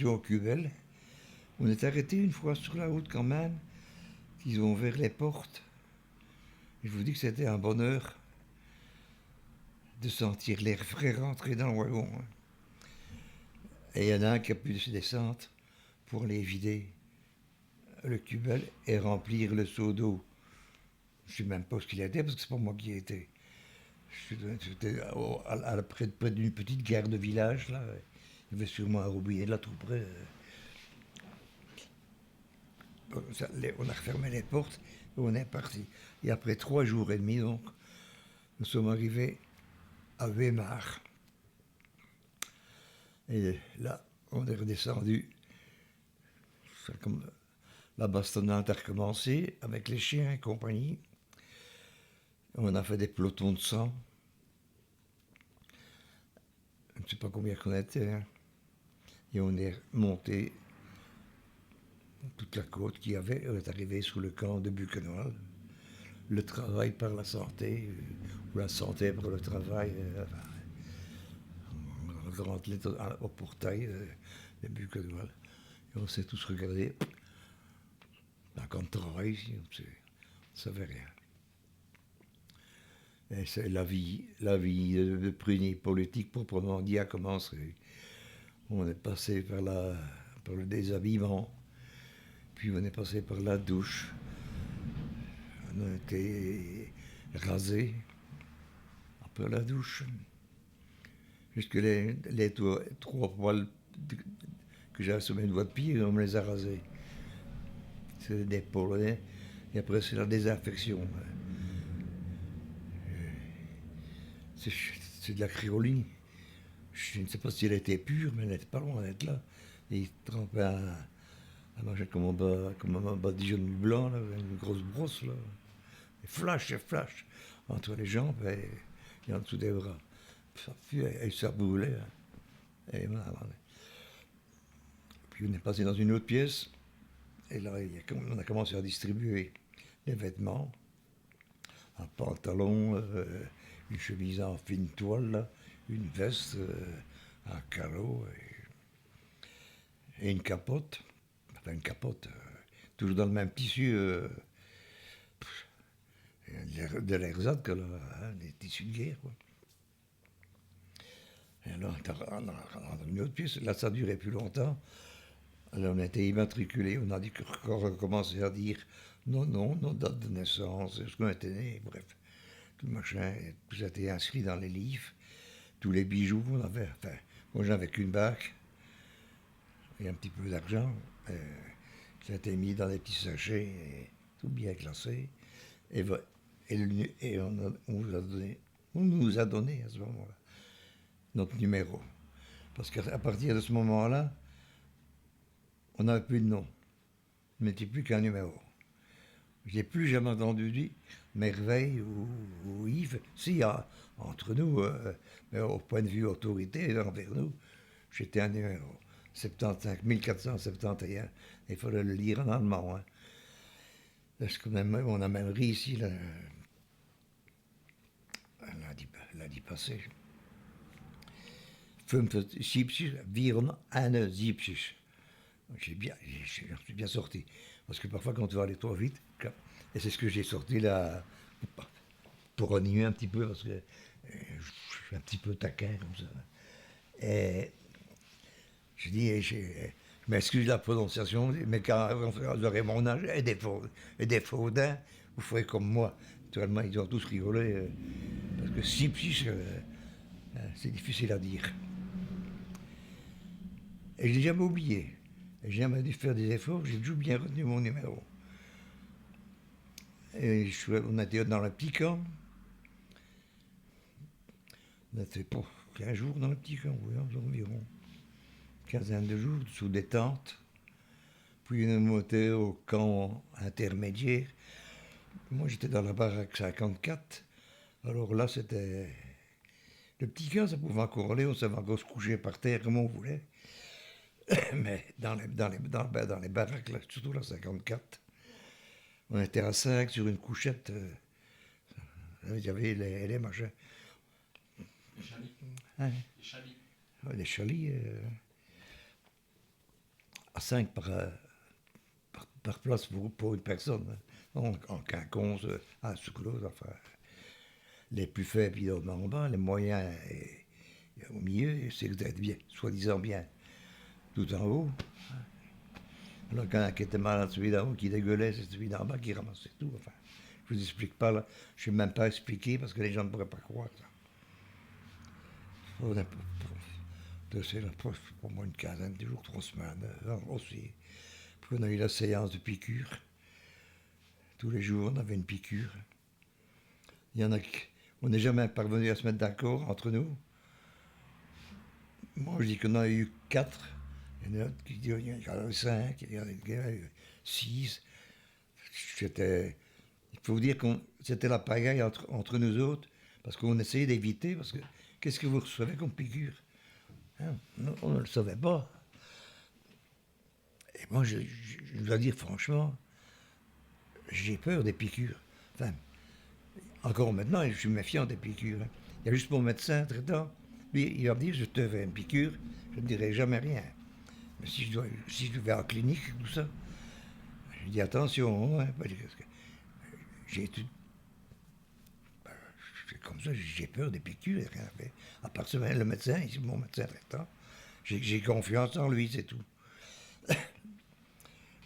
Au Cubel. On est arrêté une fois sur la route quand même, ils ont ouvert les portes. Je vous dis que c'était un bonheur de sentir l'air frais rentrer dans le wagon. Hein. Et il y en a un qui a pu se descendre pour aller vider le Cubel et remplir le seau d'eau. Je ne sais même pas ce qu'il était parce que c'est pas moi qui y étais. J'étais près d'une petite gare de village là. Il y avait sûrement un robinet là tout près. On a refermé les portes et on est parti. Et après 3 jours et demi, donc, nous sommes arrivés à Weimar. Et là, on est redescendu. Comme la bastonnade a recommencé avec les chiens et compagnie. On a fait des pelotons de sang. Je ne sais pas combien qu'on était. Hein. Et on est monté toute la côte qu'il y avait. On est arrivé sous le camp de Buchenwald. Le travail par la santé, ou la santé par le travail. Grand lettre au portail de Buchenwald. Et on s'est tous regardés. Dans le camp de travail ici, on ne savait rien. Et c'est la vie de prunier politique proprement dit a commencé. On est passé par le déshabillement, puis on est passé par la douche. On a été rasé après la douche. Jusque les 3 poils que j'ai sur mes doigts de pied, on me les a rasés. C'est des Polonais. Et après, c'est la désinfection. C'est de la crioline. Je ne sais pas si elle était pure, mais elle n'était pas loin d'être là. Et il trempait un machin comme un badigeonne du blanc, là, une grosse brosse, là. Et flash, entre les jambes et en dessous des bras. Et ça brûlait. Hein. Et voilà. Puis on est passé dans une autre pièce, et là, on a commencé à distribuer les vêtements, un pantalon, une chemise en fine toile, là, une veste, un carreau et une capote. Enfin, une capote, toujours dans le même tissu, de l'ersatz, hein, des tissus de guerre. Quoi. Et alors, dans une autre pièce, là, ça durait plus longtemps. Alors, on a été immatriculés, on a recommencé à dire non, nos dates de naissance, est-ce qu'on était né, bref. Tout le machin, tout ça a été inscrit dans les livres, tous les bijoux qu'on avait. Enfin, moi, j'avais qu'une bague et un petit peu d'argent. Ça a été mis dans des petits sachets, et tout bien classé. Et on nous a donné à ce moment-là notre numéro. Parce qu'à partir de ce moment-là, on n'avait plus de nom. On n'était plus qu'un numéro. Je n'ai plus jamais entendu dire Merveille ou Yves. Si, entre nous, mais au point de vue autorité envers nous, j'étais un numéro. 75 1471. Il fallait le lire en allemand. Hein. Parce qu'on on a même ri ici lundi passé. 75, 74. J'en suis bien sorti. Parce que parfois, quand tu vas aller trop vite, et c'est ce que j'ai sorti là, pour animer un petit peu, parce que je suis un petit peu taquin comme ça. Et je dis, je m'excuse de la prononciation, mais quand vous aurez mon âge et des faudins, vous ferez comme moi. Naturellement, ils ont tous rigolé, parce que c'est difficile à dire. Et je l'ai jamais oublié. J'ai jamais dû faire des efforts, j'ai toujours bien retenu mon numéro. Et on était dans le petit camp. On était pour 15 jours dans le petit camp, oui, environ. Quinzaine de jours, sous des tentes. Puis on est monté au camp intermédiaire. Moi, j'étais dans la baraque 54. Alors là, c'était... Le petit camp, ça pouvait encore aller, on savait encore se coucher par terre comme on voulait. Mais dans les baraques, là, surtout la 54, on était à 5 sur une couchette. Il y avait les machins. Les chalits. Hein, Les chalits. les chalits. à 5 par place pour une personne. Hein. Donc, en quinconce, à sous-close, enfin. Les plus faibles, ils dorment en bas, les moyens et au milieu, c'est d'être bien, soi-disant bien, tout en haut. Alors, quand un qui était malade, celui d'en haut qui dégueulait, c'est celui d'en bas qui ramassait tout. Enfin, je vous explique pas là, je ne sais même pas expliquer parce que les gens ne pourraient pas croire ça. On a c'est pour moi une quinzaine de jours, 3 semaines aussi. Puis on a eu la séance de piqûre. Tous les jours, on avait une piqûre. Il y en a qui, on n'est jamais parvenu à se mettre d'accord entre nous. Moi, je dis qu'on en a eu 4. Il y en a qui disent qu'il y en a eu 5, il y en a eu 6. C'était, il faut vous dire que c'était la pagaille entre nous autres, parce qu'on essayait d'éviter, parce que qu'est-ce que vous recevez comme piqûre? Hein, on ne le savait pas. Et moi, je dois dire franchement, j'ai peur des piqûres. Enfin, encore maintenant, je suis méfiant des piqûres. Hein. Il y a juste mon médecin traitant. Lui, il va me dire, je te fais une piqûre, je ne dirai jamais rien. Mais si je vais en clinique, tout ça, je dis attention, hein, parce que j'ai tout. C'est comme ça, j'ai peur des piqûres, il n'y a rien à faire. À part ça, le médecin, ici, mon médecin traitant, j'ai confiance en lui, c'est tout.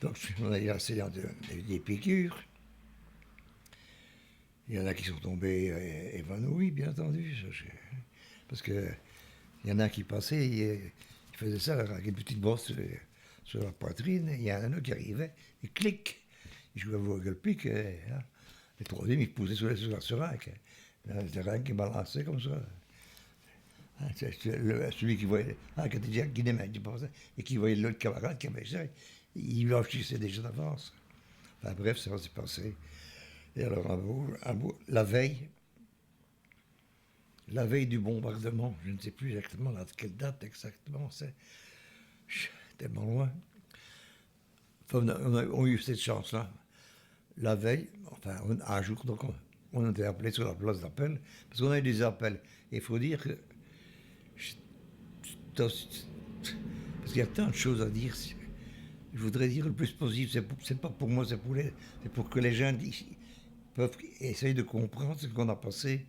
Donc, on a essayé des piqûres. Il y en a qui sont tombés évanouis, bien entendu. Parce que il y en a qui passaient, ils faisaient ça avec une petite bosse sur la poitrine, et il y en a un autre qui arrivait, et clic, il jouait au gueule-pic, hein. Le troisième, il poussait sur la seringue. Le seringue qui balançait comme ça. Hein, celui qui voyait, qui était déjà guinéen, et qui voyait l'autre camarade qui avait ça, il blanchissait déjà d'avance. Enfin bref, ça s'est passé. Et alors, la veille du bombardement, je ne sais plus exactement quelle date exactement c'est, tellement loin. Enfin, on a eu cette chance-là. La veille, enfin un jour, donc on était appelé sur la place d'appel, parce qu'on a eu des appels. Et il faut dire que, parce qu'il y a tant de choses à dire, je voudrais dire le plus possible, c'est pas pour moi, c'est pour que les gens peuvent essayer de comprendre ce qu'on a passé.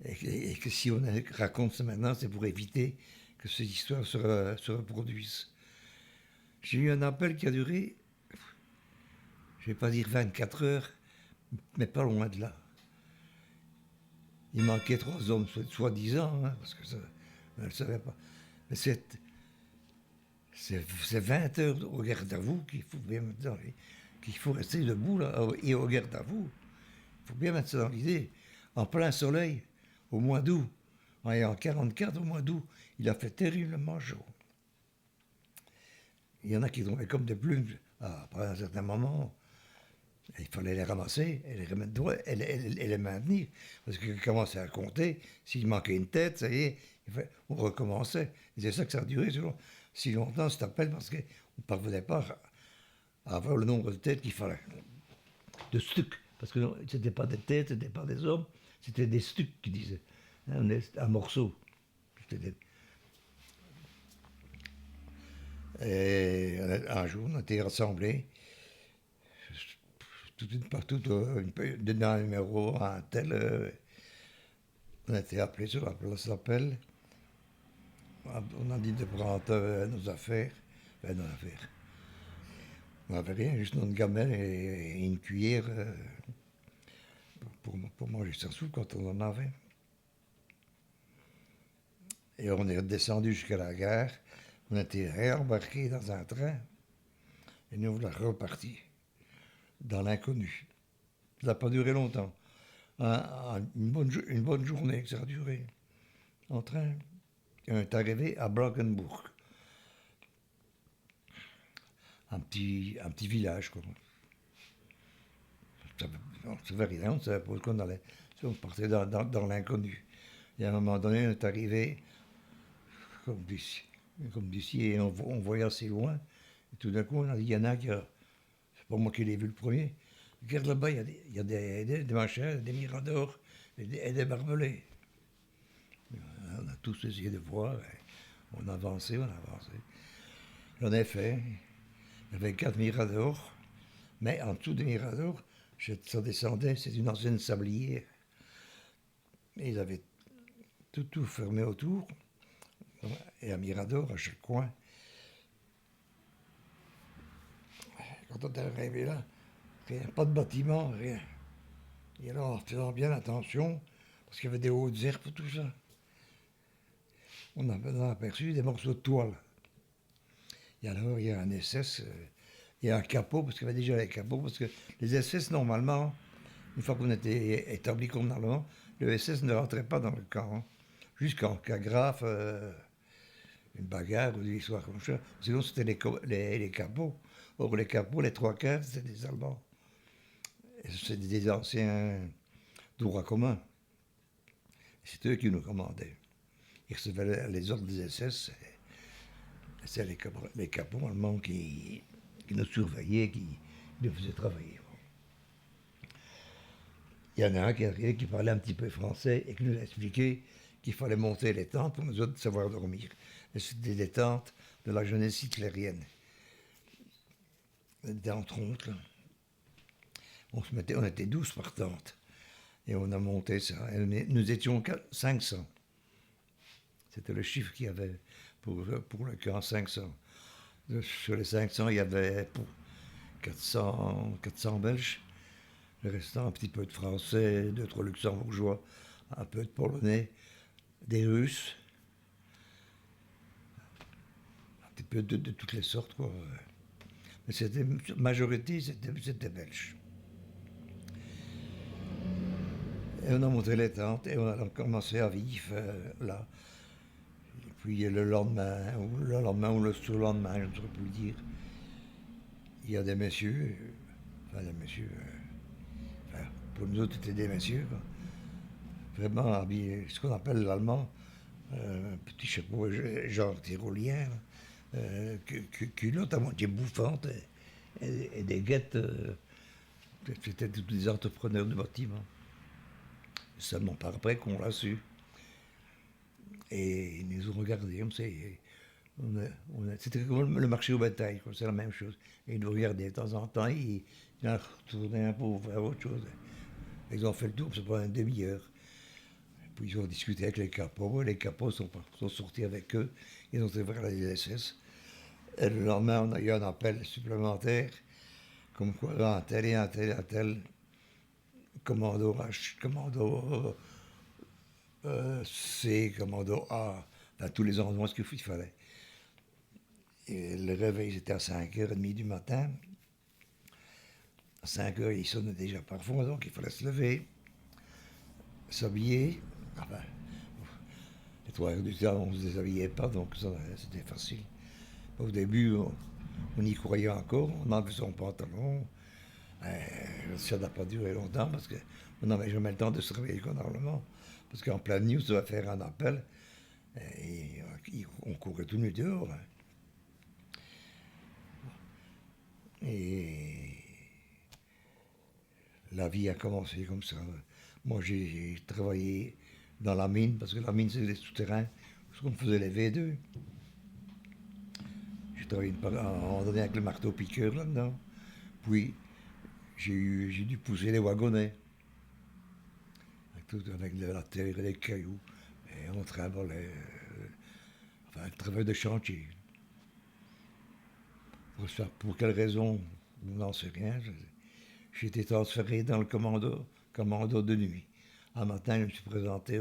Et que si on raconte ça maintenant, c'est pour éviter que cette histoire se reproduise. J'ai eu un appel qui a duré, je ne vais pas dire 24 heures, mais pas loin de là. Il manquait 3 hommes, soi-disant, hein, parce que ça, on ne le savait pas. Mais c'est 20 heures au garde à vous qu'il faut rester debout là, et au garde à vous. Il faut bien mettre ça dans l'idée. En plein soleil, au mois d'août, en 44 au mois d'août, il a fait terriblement chaud. Il y en a qui tombaient comme des plumes après un certain moment. Il fallait les ramasser et les remettre droit et les maintenir. Parce que commençait à compter, s'il manquait une tête, ça y est, on recommençait. Et c'est ça que ça a duré si longtemps, cet appel, parce qu'on ne parvenait pas à avoir le nombre de têtes qu'il fallait. De stucs. Parce que ce n'était pas des têtes, ce n'était pas des hommes, c'était des stucs qui disaient. Hein, un morceau. Et un jour, on a été rassemblés, partout, dans un numéro, un tel. On a été appelés sur la place d'appel. On a dit de prendre nos affaires. Enfin, nos affaires. On n'avait rien, juste notre gamelle et une cuillère pour manger sa soupe quand on en avait. Et on est descendu jusqu'à la gare. On a été réembarqués dans un train. Et nous, on l'a reparti dans l'inconnu. Ça n'a pas duré longtemps. Une bonne journée que ça a duré. En train. Et on est arrivé à Blankenburg. Un petit village, quoi. On ne savait rien, on ne savait pas où on allait. On partait dans l'inconnu. Et à un moment donné, on est arrivé comme d'ici, et on voyait assez loin. Et tout d'un coup, on a dit, il y en a qui... C'est pas moi qui l'ai vu le premier. Regarde là-bas, il y a des machins, des miradors et des barbelés. On a tous essayé de voir. On avançait. J'en ai fait. Il y avait 4 miradors, mais en dessous des miradors, ça descendait, c'est une ancienne sablière. Et ils avaient tout fermé autour, et un mirador à chaque coin. Quand on est arrivé là, rien, pas de bâtiment, rien. Et alors, en faisant bien attention, parce qu'il y avait des hautes herbes, tout ça, on a aperçu des morceaux de toile. Et alors, il y a un SS, il y a un capot, parce qu'il y avait déjà les capots, parce que les SS, normalement, une fois qu'on était établi convenablement, le SS ne rentrait pas dans le camp, hein, jusqu'en cas grave, une bagarre ou des histoires comme ça. Sinon, c'était les capots. Or, les capots, les trois quarts, c'était des Allemands. C'était des anciens droits communs. C'est eux qui nous commandaient. Ils recevaient les ordres des SS. C'est les capots allemands qui nous surveillaient, qui nous faisaient travailler. Il y en a un qui arrivait, qui parlait un petit peu français et qui nous a expliqué qu'il fallait monter les tentes pour nous autres savoir dormir. Et c'était des tentes de la jeunesse hitlérienne. Des entre autres, on était 12 par tente. Et on a monté ça. Et nous étions 500. C'était le chiffre qu'il y avait pour le camp, 500. Sur les 500, il y avait pour 400 Belges. Le restant, un petit peu de Français, d'autres Luxembourgeois, un peu de Polonais, des Russes, un petit peu de toutes les sortes, quoi. Mais c'était, majorité, c'était belge. Et on a monté les tentes et on a commencé à vivre là. Et puis le lendemain, ou le surlendemain, je ne saurais plus dire, il y a des messieurs, enfin des messieurs, enfin, pour nous autres c'était des messieurs, quoi, vraiment habillés, ce qu'on appelle l'allemand, petit chapeau genre tyrolien, culotte à moitié bouffante et des guettes. C'était tous des entrepreneurs de bâtiment. Seulement par après qu'on l'a su. Et ils nous ont regardés, c'était comme le marché au bétail, c'est la même chose. Et ils nous regardaient de temps en temps, ils en retournaient un peu pour faire autre chose. Ils ont fait le tour, c'est pas une demi-heure. Puis ils ont discuté avec les capots sont sortis avec eux, ils ont été vers la SS. Et le lendemain, on a eu un appel supplémentaire, comme quoi là, un tel et un tel, un tel, commando H, commando C, commando A, dans tous les endroits ce qu'il fallait. Et le réveil, c'était à 5h30 du matin. À 5h, il sonnait déjà parfois, donc il fallait se lever, s'habiller. Enfin, les 3 heures du temps, on ne se déshabillait pas, donc c'était facile. Au début, on y croyait encore, on enlevait son pantalon. Ça n'a pas duré longtemps parce qu'on n'avait jamais le temps de se réveiller convenablement. Parce qu'en pleine nuit, on devait faire un appel et on courait tout nu dehors. Et la vie a commencé comme ça. Moi, j'ai travaillé dans la mine, parce que la mine, c'est les souterrains, parce qu'on faisait les V2. J'ai travaillé en donné avec le marteau-piqueur là-dedans. Puis, j'ai dû pousser les wagonnets, avec de la terre et des cailloux. Et on travaillait, enfin, un travail de chantier. Pour quelle raison, on n'en sait rien. J'ai été transféré dans le commando de nuit. Un matin, je me suis présenté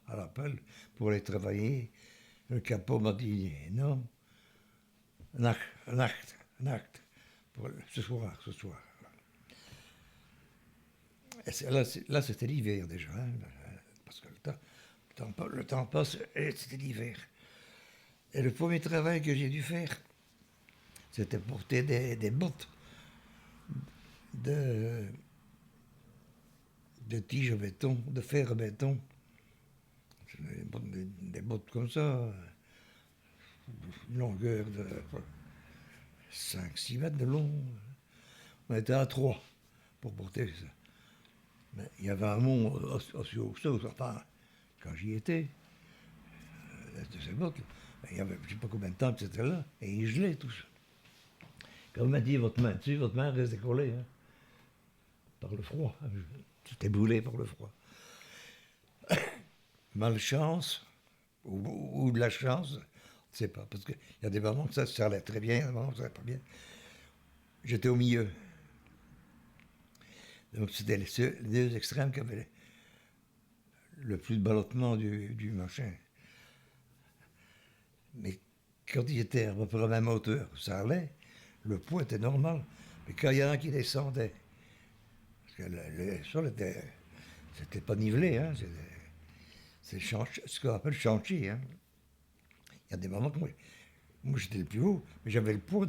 à l'appel pour aller travailler. Le capot m'a dit non, un acte, pour ce soir, ce soir. Et là, c'était l'hiver déjà, hein, parce que le temps passe et c'était l'hiver. Et le premier travail que j'ai dû faire, c'était porter des bottes de tiges à béton, de fer à béton. Des bottes comme ça, une longueur de 5-6 mètres de long. On était à 3 pour porter ça. Mais il y avait un mont aussi haut que ça, enfin, quand j'y étais, ces bottes. Il y avait je ne sais pas combien de temps que c'était là, et il gelait tout ça. Quand on m'a dit votre main reste décollée, hein, par le froid. J'étais brûlé par le froid. Malchance, ou de la chance, je ne sais pas, parce qu'il y a des moments que ça allait très bien, il y a des moments que ça allait pas bien. J'étais au milieu. Donc c'était les deux extrêmes qui avaient le plus de ballottement du machin. Mais quand il était à peu près à la même hauteur, ça allait, le poids était normal. Mais quand il y en a un qui descendait, parce que le sol c'était pas nivelé, hein, c'est ce qu'on appelle chantier. Hein. Il y a des moments que moi j'étais le plus haut, mais j'avais le poids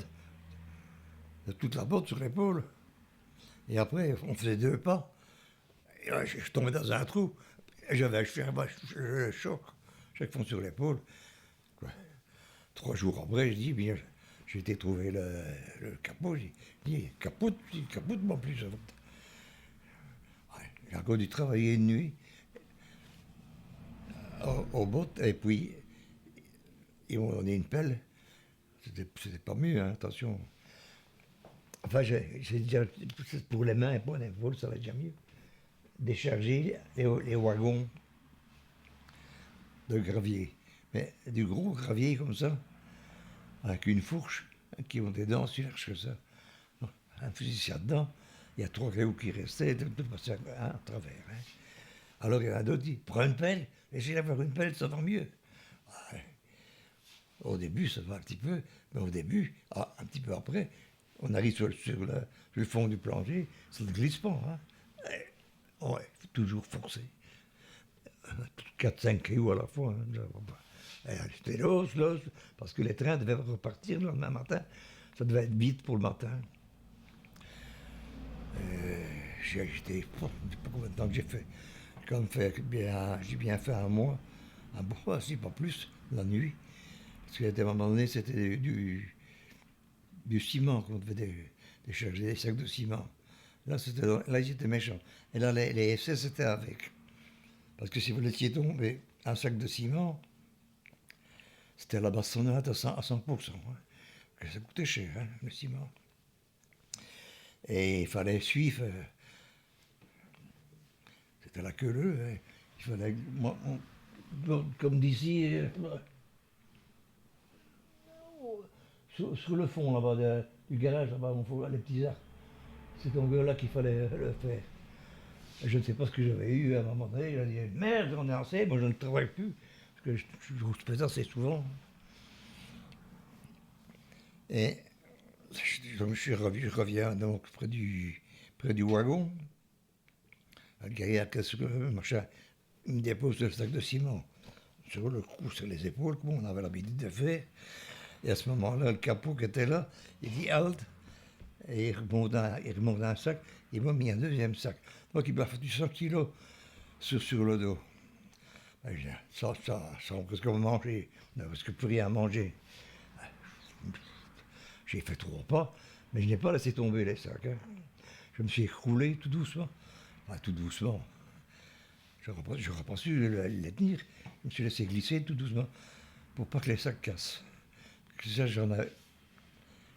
de toute la botte sur l'épaule. Et après, on faisait 2 pas. Et là, je tombais dans un trou. Et j'avais le choc, chaque fois sur l'épaule. 3 jours après, je dis, bien, j'ai été trouver le capot. J'ai dit, capote moi plus. Ouais, j'ai encore dû travailler une nuit au bottes, et puis ils m'ont donné une pelle. C'était pas mieux, hein, attention. Enfin, j'ai déjà, pour les mains et pour les épaules, ça va déjà mieux. Décharger les wagons de gravier. Mais du gros gravier comme ça, avec une fourche, qui ont des dents si larges que ça. Un fusil dedans, il y a 3 cailloux qui restaient, de passer à travers. Hein. Alors il y en a d'autres qui disent, prends une pelle, essaye d'avoir une pelle, ça va mieux. Ouais. Au début, ça va un petit peu, mais au début, un petit peu après, on arrive sur le fond du plancher, ça ne glisse pas. Hein. Ouais, faut toujours forcer. 4-5 cailloux à la fois. Hein, c'était l'os, parce que les trains devaient repartir le lendemain matin. Ça devait être vite pour le matin. J'ai agité, je ne sais pas combien de temps que j'ai fait. J'ai bien fait un mois, si pas plus, la nuit. Parce qu'à un moment donné, c'était du ciment qu'on devait décharger, des sacs de ciment. Là, ils étaient méchants. Et là, les SS étaient avec. Parce que si vous laissiez tomber un sac de ciment, c'était la bastonnade à 100%. Hein. Ça coûtait cher, hein, le ciment. Et il fallait suivre. C'était la queue. Hein. Il fallait. Comme d'ici. Sur le fond là-bas du garage, là-bas, on voit les petits arcs. C'est ton gars là qu'il fallait le faire. Je ne sais pas ce que j'avais eu à un moment donné. Il a dit merde, on est assez, moi je ne travaille plus. Parce que je fais ça assez souvent. Et je reviens donc près du wagon. Le gars machin, il me dépose le sac de ciment sur le cou, sur les épaules, comme on avait l'habitude de faire. Et à ce moment-là, le capot qui était là, il dit halte. Et il remonte un sac, il m'a mis un deuxième sac. Donc il m'a fait du 100 kilos sur le dos. Ça, presque manger, on n'a presque plus rien à manger. J'ai fait 3 pas, mais je n'ai pas laissé tomber les sacs. Hein. Je me suis écroulé tout doucement. Enfin, tout doucement. Je n'aurais pas su les tenir. Je me suis laissé glisser tout doucement pour pas que les sacs cassent. Ça, j'en ai.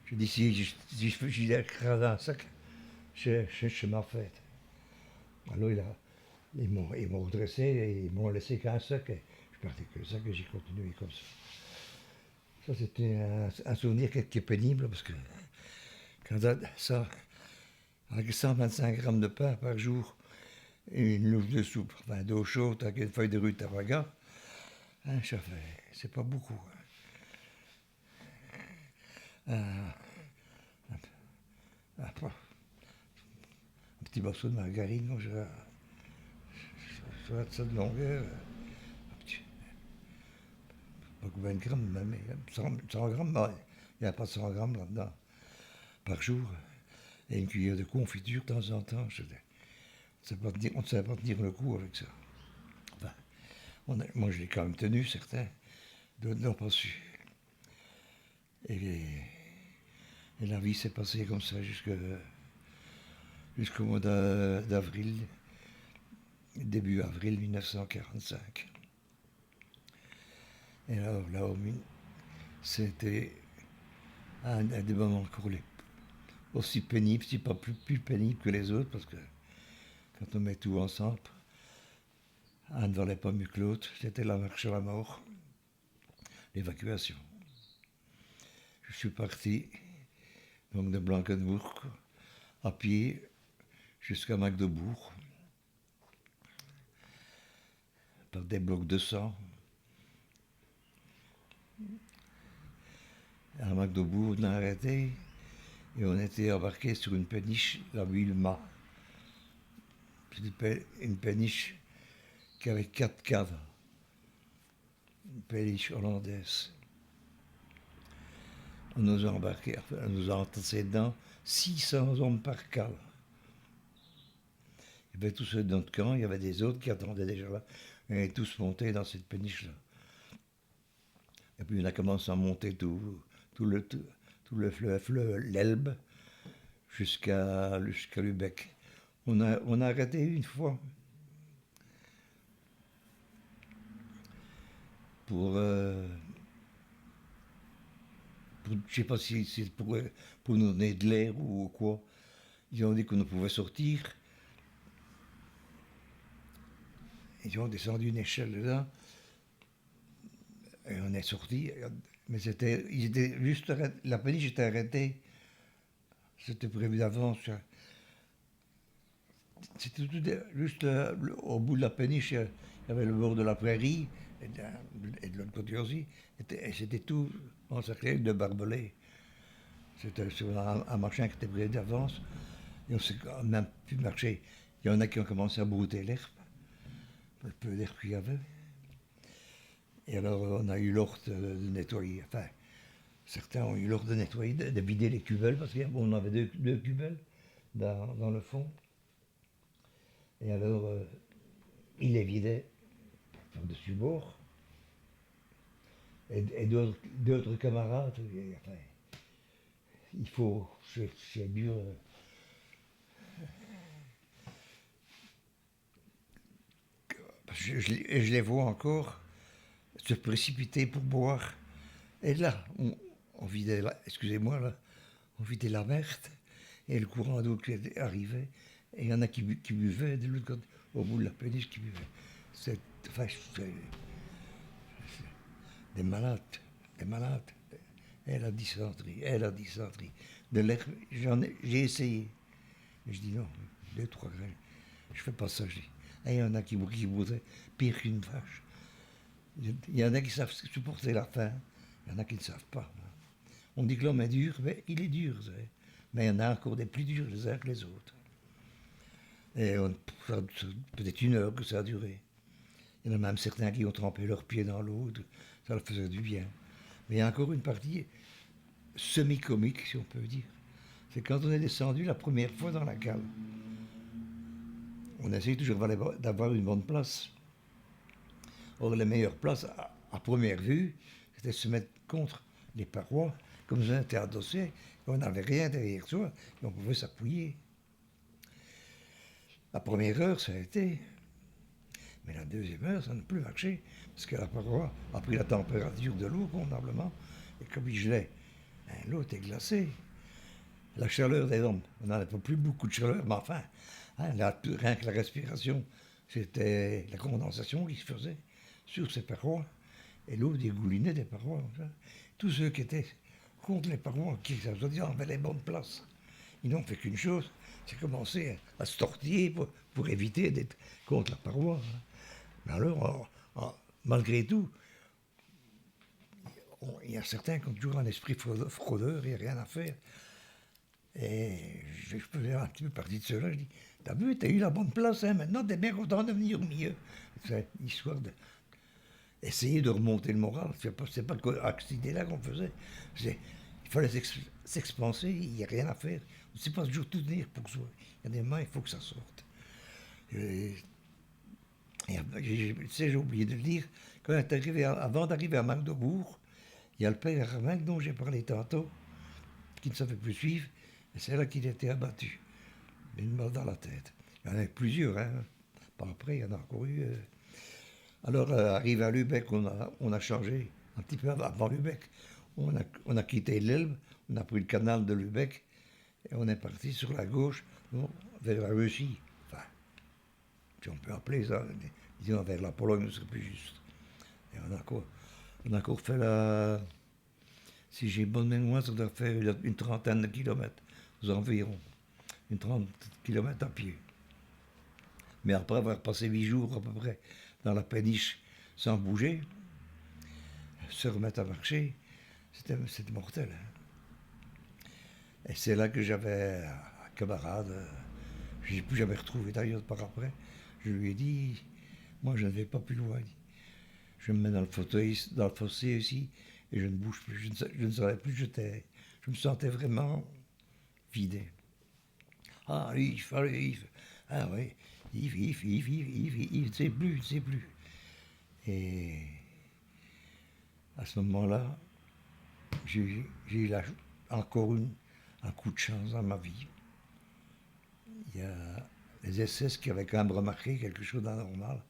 Je dis, si j'ai écrasé un sac, je m'en fais. Alors ils m'ont redressé et ils m'ont laissé qu'un sac. Et je partais que le sac et j'ai continué comme ça. Ça, c'était un souvenir qui est pénible parce que quand ça, avec 125 grammes de pain par jour, et une louche de soupe, enfin d'eau chaude avec une feuille de rutabaga, hein, c'est pas beaucoup. Un petit morceau de margarine, comme ça de longueur, pas combien de grammes, mais 100 grammes, il n'y a pas de 100 grammes là-dedans, par jour. Et une cuillère de confiture de temps en temps. On ne savait pas tenir le coup avec ça. Enfin, moi, je l'ai quand même tenu, certains. D'autres n'ont pas su. Et la vie s'est passée comme ça jusqu'au mois d'avril, début avril 1945. Et alors là, c'était un des moments encore aussi pénibles, si pas plus pénible que les autres, parce que quand on met tout ensemble, un ne valait pas mieux que l'autre. C'était la marche à la mort, l'évacuation. Je suis parti donc de Blankenburg à pied jusqu'à Magdebourg par des blocs de sang. À Magdebourg, on a arrêté et on était embarqué sur une péniche, la Wilma. C'était une péniche qui avait 4 caves, une péniche hollandaise. On nous a embarqué, on nous a entassés dedans 600 hommes par cale. Il y avait tous ceux de notre camp, il y avait des autres qui attendaient déjà là. On est tous montés dans cette péniche-là. Et puis on a commencé à monter tout le fleuve, l'Elbe, jusqu'à Lübeck. On a arrêté une fois pour je ne sais pas si c'est pour nous donner de l'air ou quoi. Ils ont dit qu'on pouvait sortir. Ils ont descendu une échelle là. Et on est sorti. Mais ils étaient juste la péniche était arrêtée. C'était prévu d'avance. C'était juste au bout de la péniche, il y avait le bord de la prairie, et de l'autre côté aussi. Et c'était tout encerclé de barbelés. C'était sur un machin qui était prévu d'avance. Et on s'est quand même pu marcher. Il y en a qui ont commencé à brouter l'herbe, le peu d'herbe qu'il y avait. Et alors on a eu l'ordre de nettoyer. Enfin, certains ont eu l'ordre de nettoyer, de vider les cubelles, parce qu'on avait deux cubelles dans le fond. Et alors, il les vidait par-dessus bord. Et d'autres camarades, enfin, il faut, c'est dur. Je les vois encore se précipiter pour boire. Et là, on vidait, excusez-moi, là, on vidait la merde, et le courant d'eau qui arrivait, et il y en a qui buvaient de l'autre côté, au bout de la péniche, qui buvaient. C'est des malades, des malades. Elle a dysenterie. De l'air, j'ai essayé. Mais je dis non, 2, 3 graines. Je fais pas ça, je dis. Et il y en a qui voudraient pire qu'une vache. Il y en a qui savent supporter la faim, il y en a qui ne savent pas. On dit que l'homme est dur, mais il est dur. Mais il y en a encore des plus durs les uns que les autres. Et peut-être 1 heure que ça a duré. Il y en a même certains qui ont trempé leurs pieds dans l'eau, ça leur faisait du bien. Mais il y a encore une partie semi-comique, si on peut dire. C'est quand on est descendu la première fois dans la cale. On essaye toujours d'avoir une bonne place. Or, les meilleures places, à première vue, c'était de se mettre contre les parois, comme on était adossé, on n'avait rien derrière soi, et on pouvait s'appuyer. La première heure, ça a été. Mais la deuxième heure, ça n'a plus marché, parce que la paroi a pris la température de l'eau convenablement, et comme il gelait, l'eau était glacée. La chaleur des hommes, on n'avait plus beaucoup de chaleur, mais enfin, rien que la respiration, c'était la condensation qui se faisait sur ces parois, et l'eau dégoulinait des parois. Tous ceux qui étaient contre les parois, qui avaient les bonnes places, ils n'ont fait qu'une chose, c'est commencer à se tortiller pour éviter d'être contre la paroi. Mais alors, malgré tout, il y a certains qui ont toujours un esprit fraudeur, il n'y a rien à faire. Et je faisais un petit peu partie de ceux-là. Je dis, t'as vu, t'as eu la bonne place, hein, maintenant t'es bien content de venir au milieu. C'est l'histoire d'essayer de remonter le moral. C'est pas cette idée-là qu'on faisait. Il fallait s'expanser, il n'y a rien à faire. On ne sait pas toujours tout tenir pour soi. Il y a des moments, il faut que ça sorte. J'ai oublié de le dire, avant d'arriver à Magdebourg, il y a le père Armin dont j'ai parlé tantôt, qui ne savait plus suivre, et c'est là qu'il était abattu, d'une balle dans la tête. Il y en avait plusieurs, hein. Par après, il y en a encore eu. Alors, arrivé à Lübeck, on a changé un petit peu avant Lübeck. On a quitté l'Elbe, on a pris le canal de Lübeck et on est parti sur la gauche, bon, vers la Russie. Enfin, si on peut appeler ça, disons vers la Pologne, ce serait plus juste. Et on a encore fait la. Si j'ai bonne mémoire, ça doit faire une trentaine de kilomètres, environ. Une trentaine de kilomètres à pied. Mais après avoir passé 8 jours à peu près dans la péniche sans bouger, se remettre à marcher, c'était mortel. Hein. Et c'est là que j'avais un camarade, je n'ai plus jamais retrouvé d'ailleurs par après. Je lui ai dit, moi je ne vais pas plus loin. Je me mets dans le fauteuil, dans le fossé ici, et je ne bouge plus. Je ne savais plus jeter. Je me sentais vraiment vidé. Ah, Yves, allez, Yves. Ah oui, Yves, tu sais plus, tu sais plus. Et à ce moment-là, j'ai eu encore un coup de chance dans ma vie. Il y a les SS qui avaient quand même remarqué quelque chose d'anormal.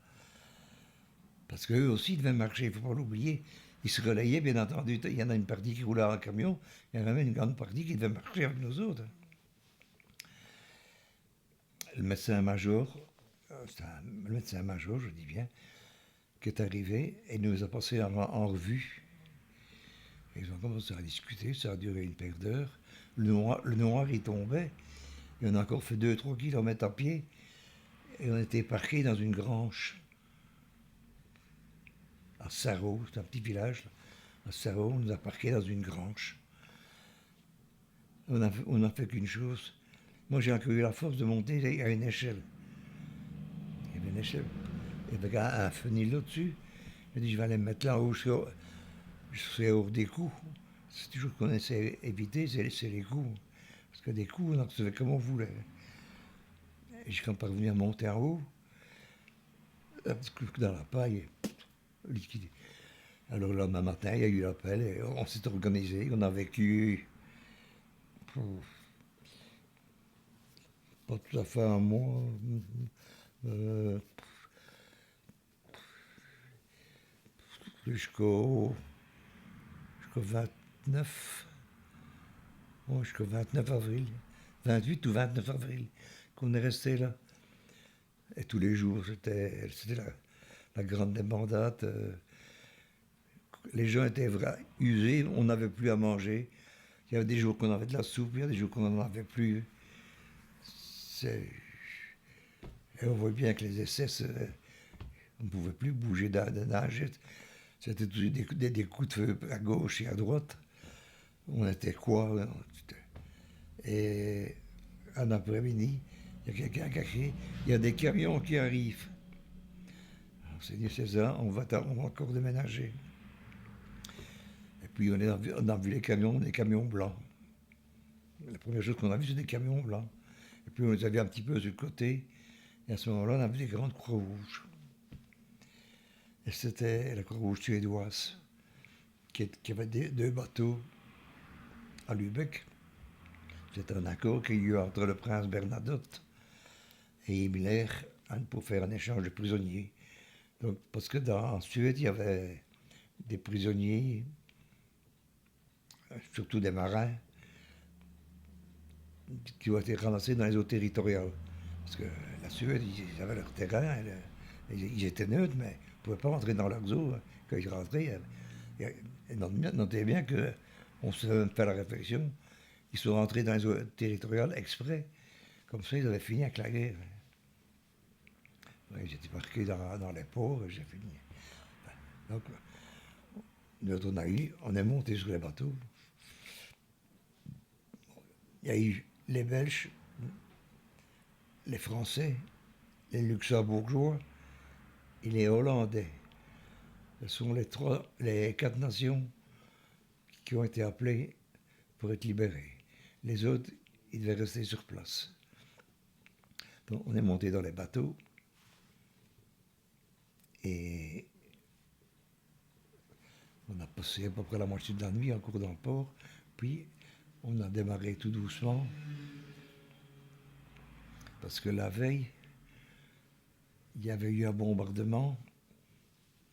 Parce qu'eux aussi devaient marcher, il ne faut pas l'oublier. Ils se relayaient, bien entendu. Il y en a une partie qui roulait en camion, il y en avait une grande partie qui devait marcher avec nous autres. Le médecin-major, le médecin-major, je dis bien, qui est arrivé et nous a passé en revue. Et ils ont commencé à discuter, ça a duré une paire d'heures. Le noir, il tombait. Et on a encore fait 2-3 kilomètres à pied. Et on était parqués dans une grange. À Sarro, c'est un petit village. Là. À Sarro, on nous a parqués dans une grange. On n'a fait qu'une chose. Moi, j'ai encore eu la force de monter à une échelle. Il y avait une échelle. Il y avait un fenil au-dessus. J'ai dit, je vais aller me mettre là où je serais hors des coups. C'est toujours qu'on essaie d'éviter, c'est les coups. Parce que des coups, on en recevait comme on voulait. Et je suis parvenu à monter en haut, dans la paille, liquidé. Alors le lendemain matin, il y a eu l'appel et on s'est organisé. On a vécu pas tout à fait un mois, euh, jusqu'au 29, oh, jusqu'au 29 avril, 28 ou 29 avril, qu'on est resté là. Et tous les jours, c'était la grande débandade. Les gens étaient usés, on n'avait plus à manger. Il y avait des jours qu'on avait de la soupe, il y a des jours qu'on n'en avait plus. Et on voit bien que les SS, on ne pouvait plus bouger de nage. C'était des coups de feu à gauche et à droite. On était quoi? Et un après-midi, il y a quelqu'un qui a crié, il y a des camions qui arrivent. On s'est dit, c'est ça, on va encore déménager. Et puis on a vu les camions blancs. La première chose qu'on a vue, c'est des camions blancs. Et puis on les avait un petit peu sur le côté. Et à ce moment-là, on a vu des grandes croix rouges. Et c'était la Croix-Rouge suédoise, qui avait deux bateaux à Lübeck. C'était un accord qu'il y a eu entre le prince Bernadotte et Himmler pour faire un échange de prisonniers. Donc, parce que en Suède, il y avait des prisonniers, surtout des marins, qui ont été ramassés dans les eaux territoriales. Parce que la Suède, ils avaient leur terrain, ils étaient neutres, mais ils ne pouvaient pas rentrer dans leurs eaux. Quand ils rentraient, notez bien qu'on se fait même faire la réflexion, ils sont rentrés dans les eaux territoriales exprès. Comme ça, ils avaient fini avec la guerre. Ouais, j'étais marqué dans les ports et j'ai fini. Donc, on est monté sur les bateaux. Il y a eu les Belges, les Français, les Luxembourgeois et les Hollandais. Ce sont les 4 nations qui ont été appelées pour être libérées. Les autres, ils devaient rester sur place. Donc, on est monté dans les bateaux et on a passé à peu près la moitié de la nuit encore dans le port. Puis, on a démarré tout doucement parce que la veille, il y avait eu un bombardement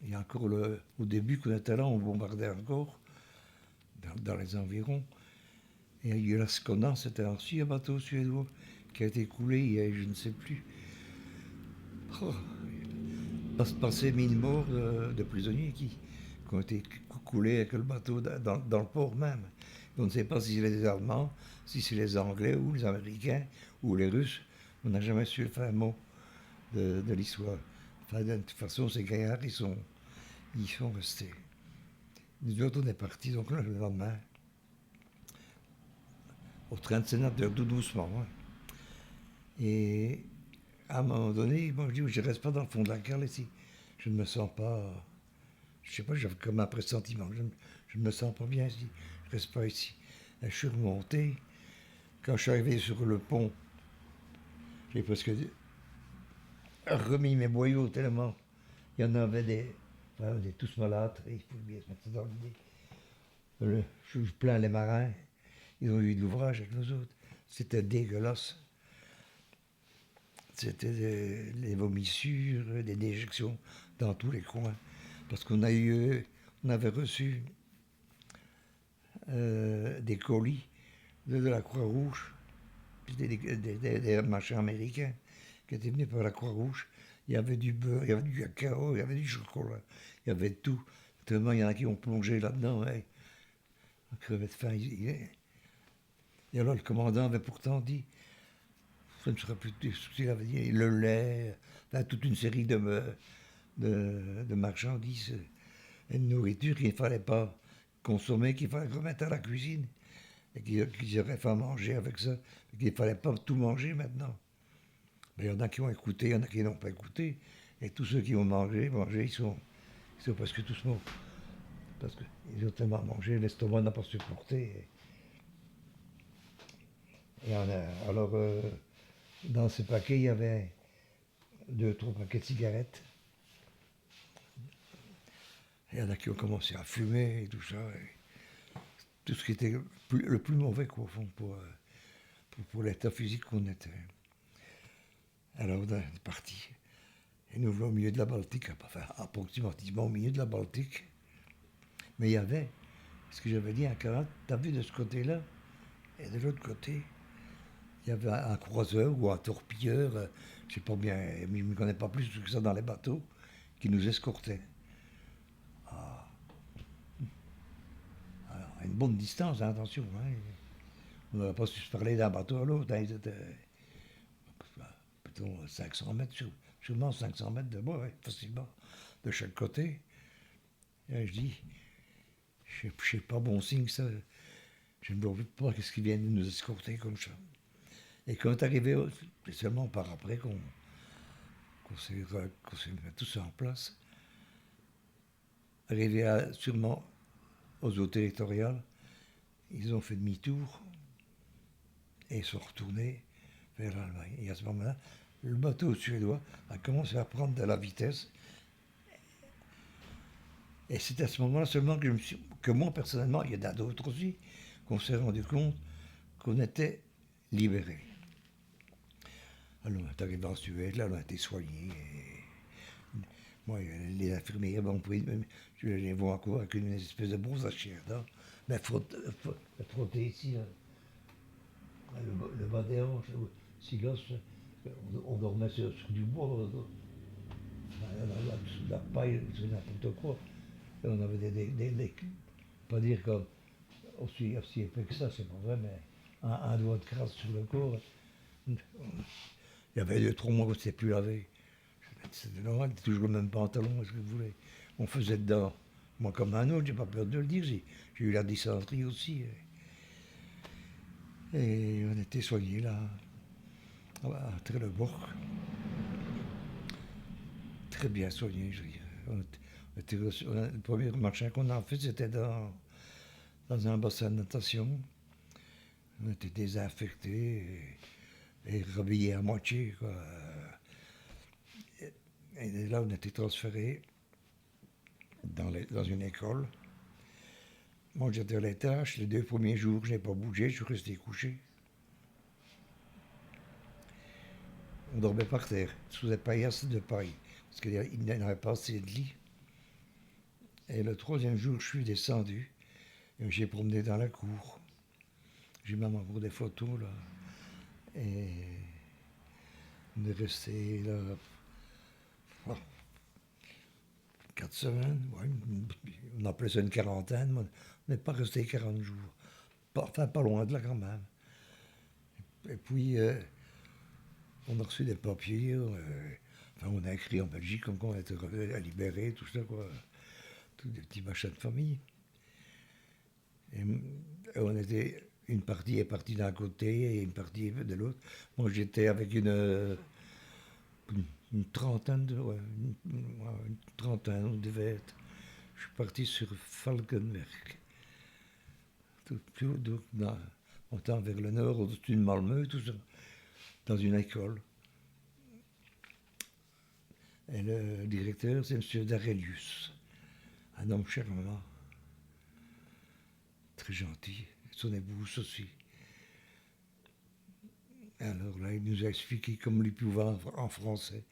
Il y a encore au début qu'on était là, on bombardait encore dans les environs. Et il y a eu la Skåne, c'était aussi un bateau suédois qui a été coulé il y a je ne sais plus. Oh, passé 1000 morts de prisonniers qui ont été coulés avec le bateau dans le port même. On ne sait pas si c'est les Allemands, si c'est les Anglais ou les Américains ou les Russes. On n'a jamais su le fin mot de l'histoire. Enfin, de toute façon, ces gaillards, ils sont restés. Nous autres, on est partis donc le lendemain au train de sénateur, tout doucement. Hein. Et à un moment donné, moi, je dis, je ne reste pas dans le fond de la cale ici. Je ne me sens pas. Je sais pas, j'avais comme un pressentiment. Je ne me sens pas bien ici. Je ne reste pas ici. Et je suis remonté. Quand je suis arrivé sur le pont, j'ai presque remis mes boyaux tellement il y en avait des. Enfin, on est tous malades, il faut bien se mettre ça dans l'idée. Je plains les marins, ils ont eu de l'ouvrage avec nous autres. C'était dégueulasse. C'était des vomissures, des déjections dans tous les coins. Parce qu'on on avait reçu des colis de la Croix-Rouge, des machins américains qui étaient venus par la Croix-Rouge. Il y avait du beurre, il y avait du cacao, il y avait du chocolat, il y avait tout. Tellement il y en a qui ont plongé là-dedans, ouais. On crevait de faim. Et alors le commandant avait pourtant dit, ça ne sera plus ce qu'il avait dit, le lait, là, toute une série de marchandises et de nourriture qu'il ne fallait pas consommer, qu'il fallait remettre à la cuisine et qu'ils auraient fait manger avec ça, et qu'il ne fallait pas tout manger maintenant. Mais il y en a qui ont écouté, il y en a qui n'ont pas écouté, et tous ceux qui ont mangé, ils sont presque tous morts. Parce qu'ils ont tellement mangé, l'estomac n'a pas supporté. Alors, dans ces paquets, il y avait 2, 3 paquets de cigarettes. Il y en a qui ont commencé à fumer et tout ça. Et tout ce qui était le plus mauvais, quoi, au fond, pour l'état physique qu'on était. Alors, on est parti. Et nous voulons au milieu de la Baltique, enfin, approximativement au milieu de la Baltique. Mais il y avait, ce que j'avais dit à Karat, t'as vu de ce côté-là, et de l'autre côté, il y avait un croiseur ou un torpilleur, je ne sais pas bien, je ne me connais pas plus que ça dans les bateaux, qui nous escortait. Alors, à une bonne distance, hein, attention. Hein. On n'aurait pas su se parler d'un bateau à l'autre. Hein, ils étaient plutôt 500 mètres, sûrement 500 mètres de moi, ouais, facilement, de chaque côté. Et je dis, je sais pas bon signe ça. Je ne vois pas qu'est-ce qu'ils viennent nous escorter comme ça. Et quand on est arrivé, c'est seulement par après qu'on s'est mis tout ça en place. Arrivé sûrement aux eaux territoriales, ils ont fait demi-tour et ils sont retournés vers l'Allemagne. Et à ce moment-là, le bateau suédois a commencé à prendre de la vitesse. Et c'est à ce moment-là seulement que moi, personnellement, il y en a d'autres aussi, qu'on s'est rendu compte qu'on était libérés. Alors on est arrivé en Suède, là on a été soignés. Moi, les infirmières, je les vois encore avec une espèce de bronze à chair. Mais frotter ici, là, le bas des hanches, si l'os, on dormait sur du bois, sous la paille, sur n'importe quoi. Et on avait des pas dire comme aussi épais que ça, c'est pas vrai, mais un doigt de crasse sur le corps. Il y avait 2, 3 mois qu'on ne s'était plus lavé. C'était normal, toujours le même pantalon, ce que vous voulez. On faisait dedans. Moi, comme un autre, j'ai pas peur de le dire, j'ai eu la dysenterie aussi. Et on était soignés là, à Trelleborg. Très bien soignés, je veux dire. Le premier machin qu'on a fait, c'était dans un bassin de natation. On était désinfectés et rhabillés à moitié, quoi. Et là, on a été transférés dans une école. Moi, j'étais à l'étage. Les 2 premiers jours, je n'ai pas bougé, je suis resté couché. On dormait par terre, sous des paillasses de paille, parce qu'il n'y avait pas assez de lit. Et le troisième jour, je suis descendu et j'ai promené dans la cour. J'ai même encore des photos là. Et on est resté là 4 semaines. Ouais, on appelait ça une quarantaine, mais on n'est pas resté 40 jours. Enfin, pas loin de là quand même. Et puis, on a reçu des papiers. Enfin, on a écrit en Belgique comme quoi on était libérés, tout ça, quoi. Tous des petits machins de famille. Et on était. Une partie est partie d'un côté et une partie de l'autre. Moi, j'étais avec une trentaine ouais, une trentaine, on devait être. Je suis parti sur Falkenberg. Montant vers le nord, au-dessus de Malmö, tout ça, dans une école. Et le directeur, c'est M. Darelius, un homme charmant, très gentil, son épouse aussi. Alors là, il nous a expliqué comme lui pouvait en français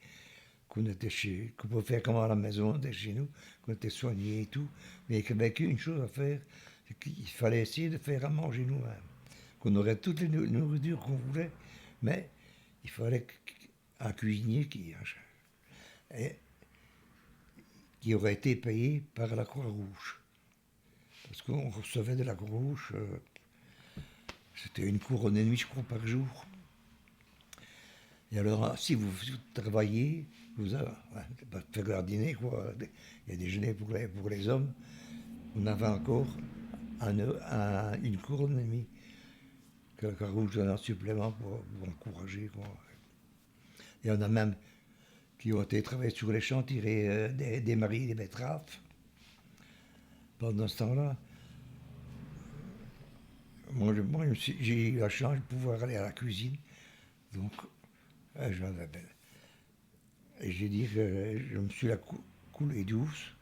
qu'on pouvait faire comme à la maison, on était chez nous, qu'on était soignés et tout, mais qu'il n'y avait qu'une chose à faire, c'est qu'il fallait essayer de faire à manger nous-mêmes. Qu'on aurait toutes les nourritures qu'on voulait, mais il fallait un cuisinier qui aurait été payé par la Croix-Rouge. Parce qu'on recevait de la Croix-Rouge, c'était une couronne et demie, je crois, par jour. Et alors, si vous travaillez, vous avez faire un dîner, quoi. Il y a déjeuner pour les hommes. On avait encore une couronne et demie que la Croix-Rouge donne en supplément pour encourager, quoi. Il y en a même qui ont été travailler sur les champs, tirer des maris, des betteraves. Pendant ce temps-là, moi j'ai eu la chance de pouvoir aller à la cuisine. Donc, je m'appelle. Et j'ai dit que je me suis la coulée douce.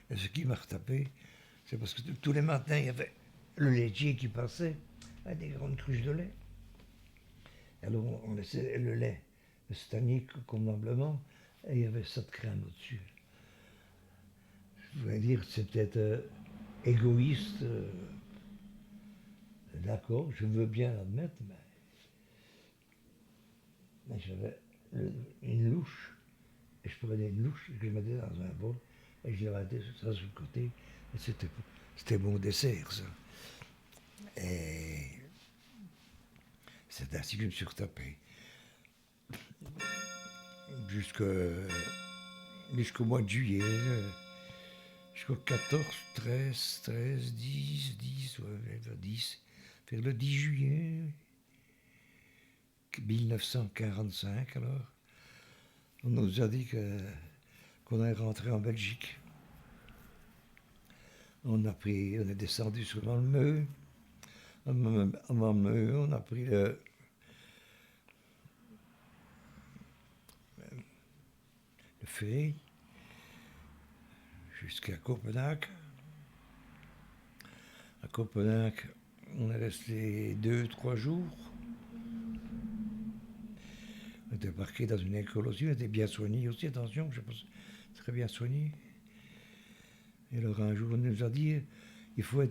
Et ce qui m'a retapé, c'est parce que tous les matins, il y avait le laitier qui passait avec des grandes cruches de lait. Alors on laissait le lait stagner convenablement et il y avait ça de crème au-dessus. Je voulais dire que c'était égoïste. D'accord, je veux bien l'admettre, mais j'avais une louche. Et je prenais une louche que je mettais dans un bol et je la mettais ça sur le côté. Et c'était mon dessert, ça. Et c'est ainsi que je me suis retapé. Jusqu'au mois de juillet, jusqu'au 14, 13, 10, ouais, 10, vers le 10 juillet 1945, alors, on nous a dit qu'on allait rentrer en Belgique. On est descendu sur Malmö. À Malmö, on a pris le ferry jusqu'à Copenhague. À Copenhague, on est resté 2-3 jours. On était parqué dans une école aussi, on était bien soignés aussi, attention, je pense, très bien soignés. Et alors un jour, on nous a dit, il faut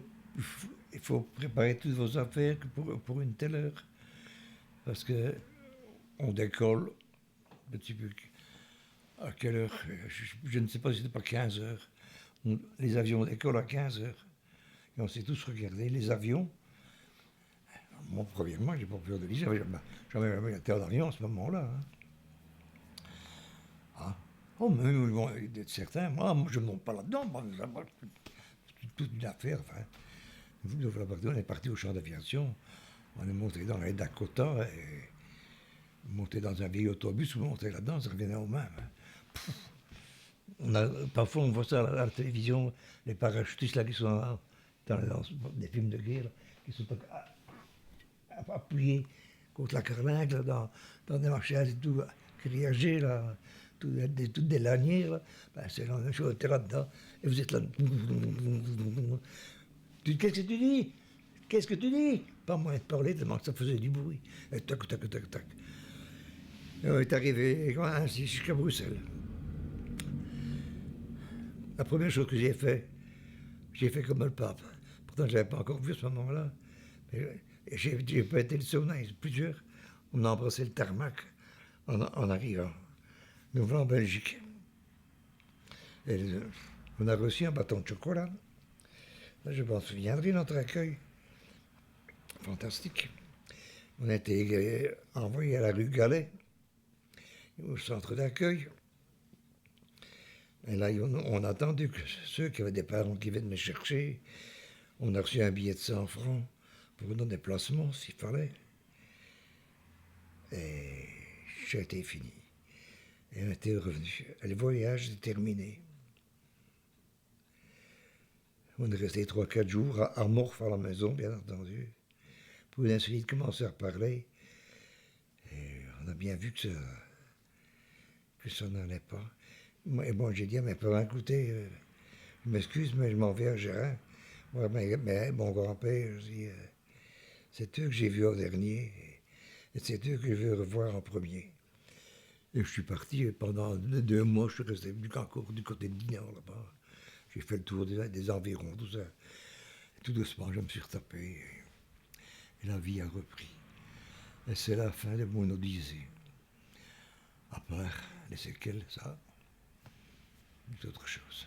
préparer toutes vos affaires pour une telle heure. Parce que on décolle, un petit peu, à quelle heure, je ne sais pas si c'était pas 15 heures. Les avions décollent à 15 heures. Et on s'est tous regardés, les avions. Moi, premièrement, j'ai pas peur de l'île, j'avais été en avion à ce moment-là. Hein. Ah. Oh, mais bon, certains, moi, je ne monte pas là-dedans, toute une affaire. Enfin. On est parti au champ d'aviation, on est monté dans les Dakota, et monté dans un vieil autobus, on montait là-dedans, ça revenait au même. Hein. Parfois, on voit ça à la télévision, les parachutistes là, qui sont dans des films de guerre, qui sont appuyés contre la carlingue, là, dans des machines et tout, grillagées, là, toutes des lanières. Là. Ben, c'est la même chose, t'es là-dedans, et vous êtes là. Qu'est-ce que tu dis? Qu'est-ce que tu dis? Pas moyen de parler tellement que ça faisait du bruit. Et tac, tac, tac, tac. Et on est arrivé ainsi jusqu'à Bruxelles. La première chose que j'ai fait, j'ai fait comme le pape. Pourtant, je n'avais pas encore vu à ce moment-là. J'ai pas été le seul, plusieurs. On a embrassé le tarmac en arrivant. Nous venons en Belgique. Et on a reçu un bâton de chocolat. Là, je m'en souviendrai, notre accueil. Fantastique. On a été envoyé à la rue Gallet, au centre d'accueil. Et là, on a attendu que ceux qui avaient des parents qui viennent me chercher. On a reçu un billet de 100 francs pour nos déplacements, s'il fallait. Et j'étais fini. Et on était revenu. Le voyage est terminé. On est resté 3-4 jours à Morph à la maison, bien entendu. Pour une insolite commencer à parler. Et on a bien vu que ça n'allait pas. Et bon, j'ai dit à mes parents, écoutez, je m'excuse, mais je m'en vais à Gérin. Moi, mon grand-père, je dis, c'est eux que j'ai vus en dernier. Et c'est eux que je veux revoir en premier. Et je suis parti, et pendant 2 mois, je suis resté encore du côté de Dinan, là-bas. J'ai fait le tour des environs, tout ça. Et tout doucement, je me suis retapé. Et la vie a repris. Et c'est la fin de mon odyssée. À part les séquelles, ça, c'est autre chose.